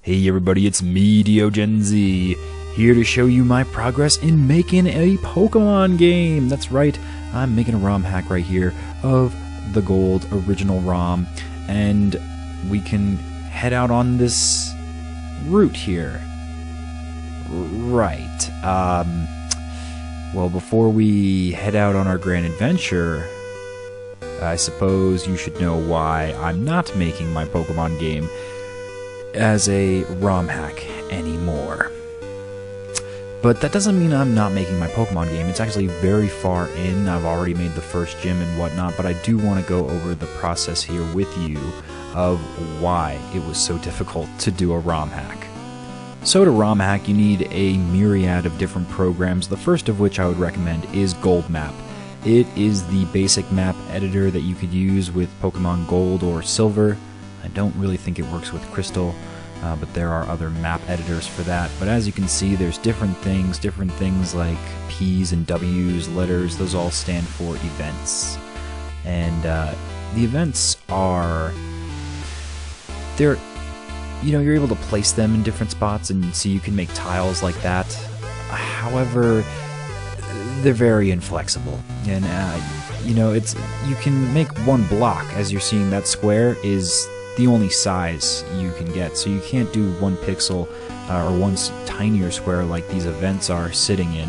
Hey everybody, it's me, DeoGenZ, here to show you my progress in making a Pokemon game. That's right, I'm making a ROM hack right here of the gold original ROM, and we can head out on this route here. Right, well, before we head out on our grand adventure, I suppose you should know why I'm not making my Pokemon game as a ROM hack anymore. But that doesn't mean I'm not making my Pokemon game. It's actually very far in. I've already made the first gym and whatnot, but I do want to go over the process here with you of why it was so difficult to do a ROM hack. So to ROM hack, you need a myriad of different programs, the first of which I would recommend is Gold Map. It is the basic map editor that you could use with Pokemon Gold or Silver. I don't really think it works with Crystal, but there are other map editors for that. But as you can see, there's different things like P's and W's, letters, those all stand for events. And the events are, you're able to place them in different spots, and so you can make tiles like that. However, they're very inflexible, and you can make one block. As you're seeing, that square is the only size you can get, so you can't do 1 pixel or one tinier square like these events are sitting in.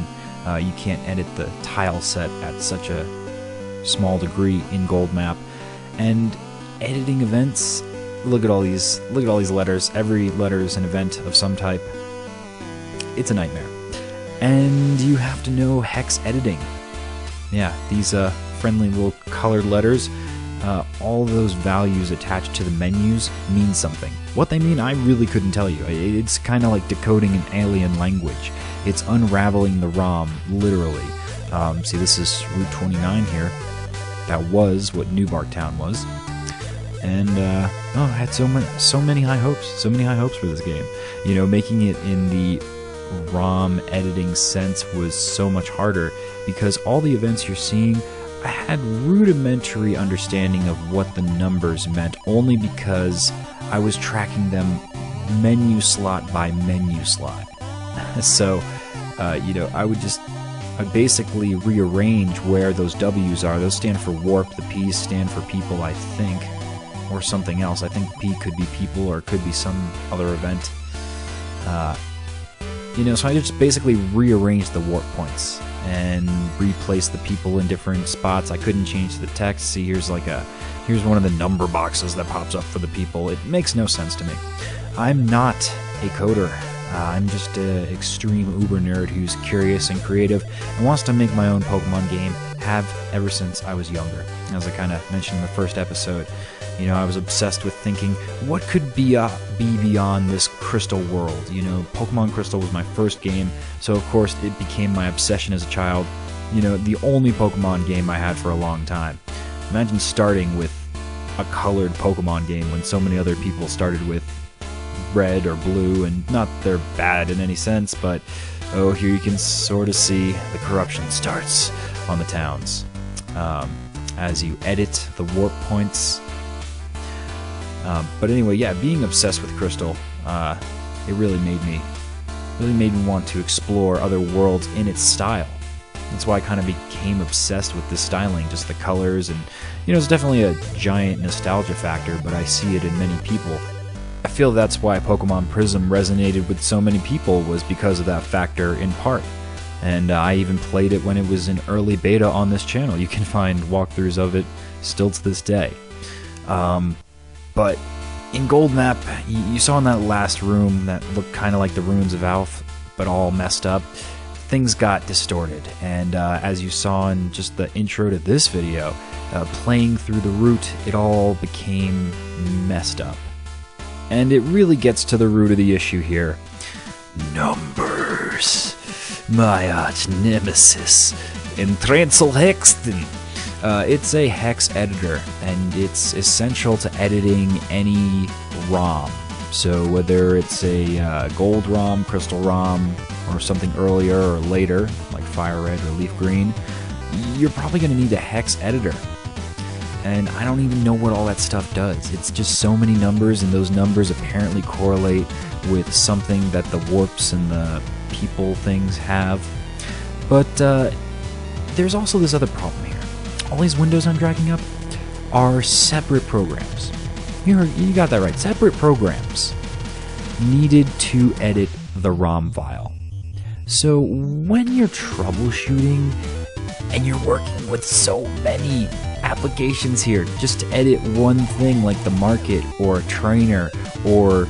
You can't edit the tile set at such a small degree in Gold Map. And editing events, look at all these letters. Every letter is an event of some type. It's a nightmare. And you have to know hex editing. Yeah, these friendly little colored letters, all those values attached to the menus mean something. What they mean, I really couldn't tell you. It's kind of like decoding an alien language. It's unraveling the ROM, literally. See, this is Route 29 here. That was what New Bark Town was. And, I had so many high hopes for this game. Making it in the ROM editing sense was so much harder because all the events you're seeing, I had rudimentary understanding of what the numbers meant only because I was tracking them menu slot by menu slot. So, I'd basically rearrange where those W's are. Those stand for warp, the P's stand for people, I think, or something else. I think P could be people or it could be some other event. So I just basically rearranged the warp points and replaced the people in different spots. I couldn't change the text. See, here's one of the number boxes that pops up for the people. It makes no sense to me. I'm not a coder. I'm just an extreme uber nerd who's curious and creative and wants to make my own Pokemon game. Have ever since I was younger. As I kind of mentioned in the first episode, I was obsessed with thinking, what could be beyond this Crystal world? Pokemon Crystal was my first game, so of course it became my obsession as a child. The only Pokemon game I had for a long time. Imagine starting with a colored Pokemon game when so many other people started with red or blue, and not they're bad in any sense, but here you can sort of see the corruption starts on the towns as you edit the warp points. But anyway, yeah, being obsessed with Crystal, it really made me want to explore other worlds in its style. That's why I kind of became obsessed with this styling, just the colors, and it's definitely a giant nostalgia factor, but I see it in many people. I feel that's why Pokemon Prism resonated with so many people, was because of that factor in part. And I even played it when it was in early beta on this channel. You can find walkthroughs of it still to this day. But in Gold Map, you saw in that last room that looked kind of like the Ruins of Alph, but all messed up. Things got distorted, and as you saw in just the intro to this video, playing through the route, it all became messed up. And it really gets to the root of the issue here. Numbers. My arch nemesis. Entrancel Hexton. It's a hex editor, and it's essential to editing any ROM. So whether it's a gold ROM, crystal ROM, or something earlier or later, like fire red or leaf green, you're probably going to need a hex editor. and I don't even know what all that stuff does. It's just so many numbers, and those numbers apparently correlate with something that the warps and the people things have. But there's also this other problem here. All these windows I'm dragging up are separate programs. You got that right. Separate programs needed to edit the ROM file. So when you're troubleshooting and you're working with so many applications here just to edit one thing like the market or a trainer or,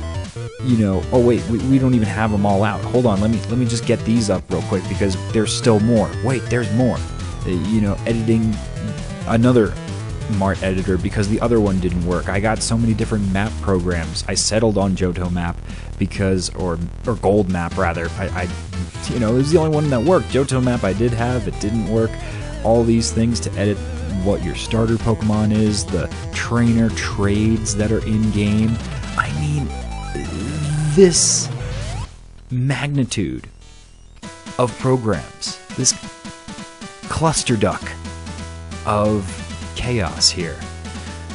oh wait, we don't even have them all out. Hold on, let me just get these up real quick because there's still more. Wait, there's more. Editing another Mart editor because the other one didn't work. I got so many different map programs. I settled on Johto Map because, or Gold Map rather. It was the only one that worked. Johto Map I did have, it didn't work. All these things to edit what your starter Pokemon is, the trainer trades that are in game. I mean, this magnitude of programs, this cluster duck of chaos here.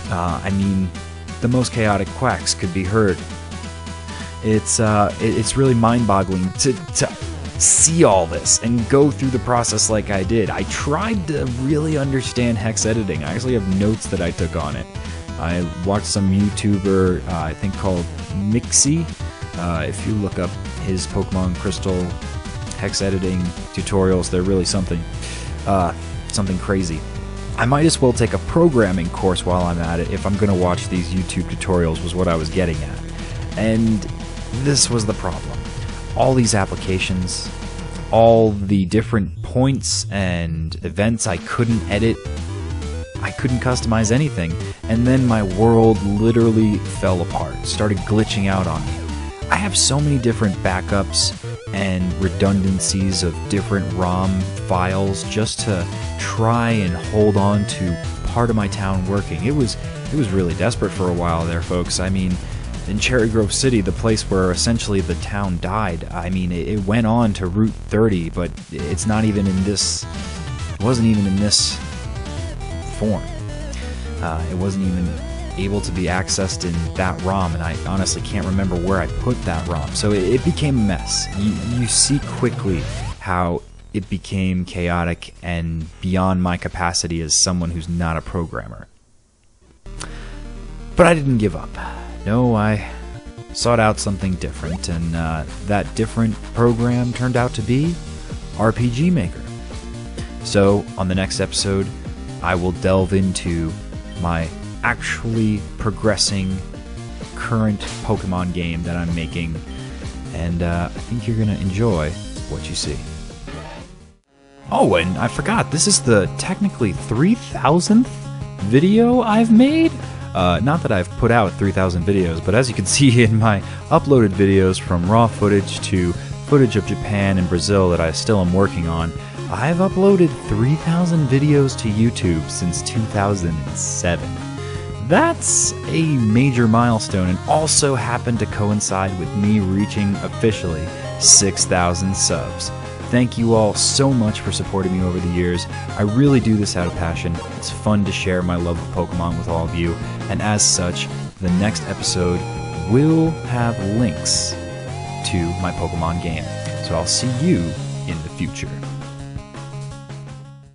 The most chaotic quacks could be heard. It's really mind-boggling to see all this and go through the process like I did. I tried to really understand hex editing. I actually have notes that I took on it. I watched some YouTuber, I think called Mixie. If you look up his Pokemon Crystal hex editing tutorials, they're really something crazy. I might as well take a programming course while I'm at it if I'm going to watch these YouTube tutorials, was what I was getting at. And this was the problem. All these applications, all the different points and events I couldn't edit, I couldn't customize anything, and then my world literally fell apart, started glitching out on me. I have so many different backups and redundancies of different ROM files just to try and hold on to part of my town working. It was really desperate for a while there, folks. I mean, in Cherry Grove City, the place where essentially the town died, it went on to Route 30, but it's not even in this, it wasn't even in this form. It wasn't even able to be accessed in that ROM, and I honestly can't remember where I put that ROM. So it became a mess. You see quickly how it became chaotic and beyond my capacity as someone who's not a programmer. But I didn't give up. No, I sought out something different, and that different program turned out to be RPG Maker. So, on the next episode, I will delve into my actually progressing current Pokemon game that I'm making, and I think you're going to enjoy what you see. Oh, and I forgot, this is the technically 3,000th video I've made? Not that I've put out 3,000 videos, but as you can see in my uploaded videos, from raw footage to footage of Japan and Brazil that I still am working on, I've uploaded 3,000 videos to YouTube since 2007. That's a major milestone, and also happened to coincide with me reaching officially 6,000 subs. Thank you all so much for supporting me over the years. I really do this out of passion. It's fun to share my love of Pokemon with all of you, and as such, the next episode will have links to my Pokemon game. So I'll see you in the future.